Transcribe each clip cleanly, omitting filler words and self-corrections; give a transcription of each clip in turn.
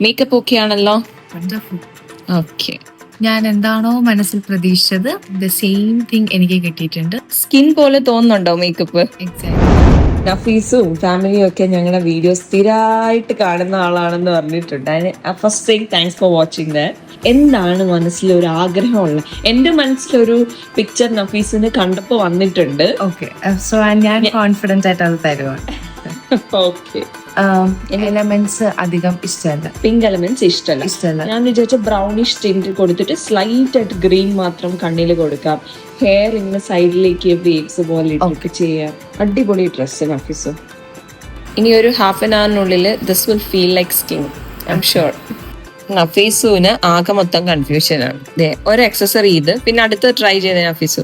Makeup okay ആണല്ലോ? Wonderful. Okay. ഞാൻ എന്താണോ മനസ്സിൽ പ്രതീക്ഷിച്ചത് ദ സെയിം തിങ് എനിക്ക് കിട്ടിയിട്ടുണ്ട്. സ്കിൻ പോലെ തോന്നുന്നുണ്ടോ മേക്കപ്പ്? എക്സാക്ട്ലി. നഫീസും ഫാമിലിയും ഒക്കെ ഞങ്ങളുടെ വീഡിയോ സ്ഥിരമായിട്ട് കാണുന്ന ആളാണെന്ന് പറഞ്ഞിട്ടുണ്ട്. അതിന് first thing thanks for watching that. എന്താണ് മനസ്സിലൊരു ആഗ്രഹമുള്ളത്? എൻ്റെ മനസ്സിലൊരു പിക്ചർ നഫീസിന് കണ്ടപ്പോൾ വന്നിട്ടുണ്ട്. ഓക്കെ, സോ ഞാൻ കോൺഫിഡന്റ് ആയിട്ട് അത് തരുവാണ്. ഓക്കെ. എലമെന്റ്സ് അധികം ഇഷ്ടമല്ല. പിങ്ക് എലമെന്റ്സ് ഇഷ്ടമല്ല. ഞാൻ വിചാരിച്ച ബ്രൗണിഷ് ടിന്റ് കൊടുത്തിട്ട് സ്ലൈറ്റ് ആയിട്ട് ഗ്രീൻ മാത്രം കണ്ണിൽ കൊടുക്കാം. ഹെയർ ഇങ്ങനെ സൈഡിലേക്ക് വേവ്സ് പോലെ ഇട്ടിട്ട് ചെയ്യാം. അടിപൊളി ഡ്രസ് നഫീസ്. ഇനി ഒരു ഹാഫ് ആൻ അവറിനുള്ളിൽ this will feel like skin, I'm sure. നഫീസുവിന് ആകെ മൊത്തം കൺഫ്യൂഷൻ ആണ്. ഒരു എക്സസറി ഇത്, പിന്നെ അടുത്ത് ട്രൈ ചെയ്ത നഫീസു.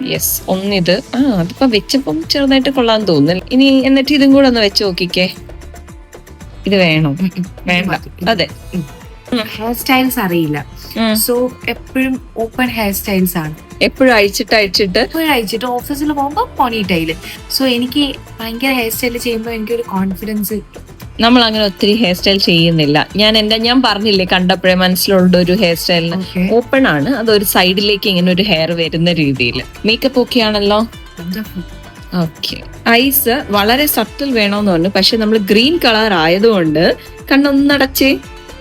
യെസ്, ഒന്നിത്. അതിപ്പോ വെച്ചപ്പം ചെറുതായിട്ട് കൊള്ളാൻ തോന്നുന്നു. ഇനി എന്നിട്ട് ഇതും കൂടെ ഒന്ന് വെച്ച് നോക്കിക്കേ. ഇത് വേണോ? വേണ്ട. അതെ, ഹെയർ സ്റ്റൈൽസ് അറിയില്ല. സോ എപ്പോഴും ഓപ്പൺ ഹെയർ സ്റ്റൈൽസ് ആണ്. എപ്പോഴും അഴിച്ചിട്ട് ഓഫീസിൽ പോകുമ്പോ പോണി ടൈല്. സോ എനിക്ക് ഭയങ്കര ഹെയർ സ്റ്റൈൽ ചെയ്യുമ്പോൾ എനിക്കൊരു കോൺഫിഡൻസ്. നമ്മൾ അങ്ങനെ ഒത്തിരി ഹെയർ സ്റ്റൈൽ ചെയ്യുന്നില്ല. ഞാൻ പറഞ്ഞില്ലേ, കണ്ടപ്പോഴേ മനസ്സിലുള്ള ഒരു ഹെയർ സ്റ്റൈലിന് ഓപ്പൺ ആണ്. അതൊരു സൈഡിലേക്ക് ഇങ്ങനെ ഒരു ഹെയർ വരുന്ന രീതിയിൽ. മേക്കപ്പ് ഓക്കെ ആണല്ലോ? ഓക്കെ. ഐസ് വളരെ സട്ടിൽ വേണോന്ന് പറഞ്ഞു. പക്ഷെ നമ്മൾ ഗ്രീൻ കളർ ആയതുകൊണ്ട് കണ്ണൊന്നടച്ച്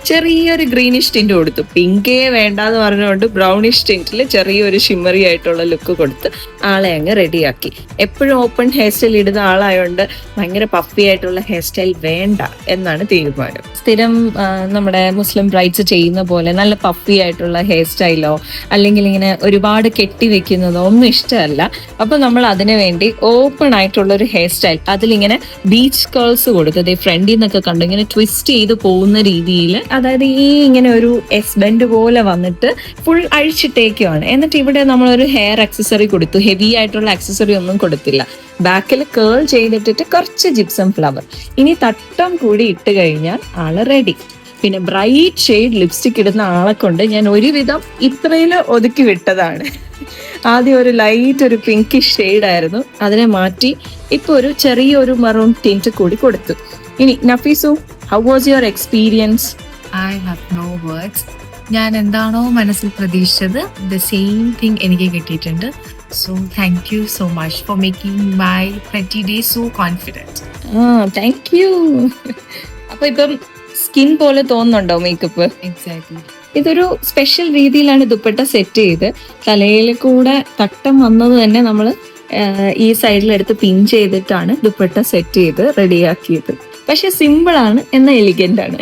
ചെറിയൊരു ഗ്രീനിഷ് ടിന്റ് കൊടുത്തു. പിങ്കേ വേണ്ടാന്ന് പറഞ്ഞുകൊണ്ട് ബ്രൗണിഷ് ടിന്റിൽ ചെറിയൊരു ഷിമ്മറി ആയിട്ടുള്ള ലുക്ക് കൊടുത്ത് ആളെ അങ്ങ് റെഡിയാക്കി. എപ്പോഴും ഓപ്പൺ ഹെയർ സ്റ്റൈൽ ഇടുന്ന ആളായതുകൊണ്ട് ഭയങ്കര പഫി ആയിട്ടുള്ള ഹെയർ സ്റ്റൈൽ വേണ്ട എന്നാണ് തീരുമാനം. സ്ഥിരം നമ്മുടെ മുസ്ലിം ബ്രൈഡ്സ് ചെയ്യുന്ന പോലെ നല്ല പഫി ആയിട്ടുള്ള ഹെയർ സ്റ്റൈലോ അല്ലെങ്കിൽ ഇങ്ങനെ ഒരുപാട് കെട്ടി വെക്കുന്നതോ ഒന്നും ഇഷ്ടമല്ല. അപ്പൊ നമ്മൾ അതിനു വേണ്ടി ഓപ്പൺ ആയിട്ടുള്ള ഒരു ഹെയർ സ്റ്റൈൽ, അതിലിങ്ങനെ ബീച്ച് കേൾസ് കൊടുത്തത് ഫ്രണ്ടിൽ നിന്നൊക്കെ കണ്ടു ഇങ്ങനെ ട്വിസ്റ്റ് ചെയ്ത് പോകുന്ന രീതിയിൽ, അതായത് ഈ ഇങ്ങനെ ഒരു എസ് ബെൻഡ് പോലെ വന്നിട്ട് ഫുൾ അഴിച്ചിട്ടേക്കുവാണ്. എന്നിട്ട് ഇവിടെ നമ്മളൊരു ഹെയർ ആക്സസറി കൊടുത്തു. ഹെവി ആയിട്ടുള്ള ആക്സസറി ഒന്നും കൊടുത്തില്ല. ബാക്കിൽ കേൾ ചെയ്തിട്ടിട്ട് കുറച്ച് ജിപ്സം ഫ്ലവർ. ഇനി തട്ടം കൂടി ഇട്ട് കഴിഞ്ഞാൽ ആള് റെഡി. പിന്നെ ബ്രൈറ്റ് ഷെയ്ഡ് ലിപ്സ്റ്റിക് ഇടുന്ന ആളെ കൊണ്ട് ഞാൻ ഒരുവിധം ഇത്രയില് ഒതുക്കി വിട്ടതാണ്. ആദ്യം ഒരു ലൈറ്റ് ഒരു പിങ്കിഷ് ഷെയ്ഡ് ആയിരുന്നു, അതിനെ മാറ്റി ഇപ്പൊ ഒരു ചെറിയൊരു മറൂൺ ടിന്റ് കൂടി കൊടുത്തു. ഇനി Nafeesu, how was your experience? I have no words. ഞാൻ എന്താണോ മനസ്സിൽ പ്രതീക്ഷിച്ചത് ദ സെയിം തിങ് എനിക്ക് കിട്ടിയിട്ടുണ്ട്. So thank you so much for making my 20 days so confident. Thank you. അപ്പൊ ഇപ്പം സ്കിൻ പോലെ തോന്നുന്നുണ്ടോ മേക്കപ്പ്? എക്സാക്ട്ലി. ഇതൊരു സ്പെഷ്യൽ രീതിയിലാണ് ദുപ്പട്ട സെറ്റ് ചെയ്ത്. തലയിൽ കൂടെ തട്ടം വന്നത് തന്നെ നമ്മൾ ഈ സൈഡിലെടുത്ത് പിൻ ചെയ്തിട്ടാണ് ദുപ്പട്ട സെറ്റ് ചെയ്ത് റെഡിയാക്കിയത്. പക്ഷെ സിമ്പിൾ ആണ്, എന്നാൽ എലിഗന്റ് ആണ്.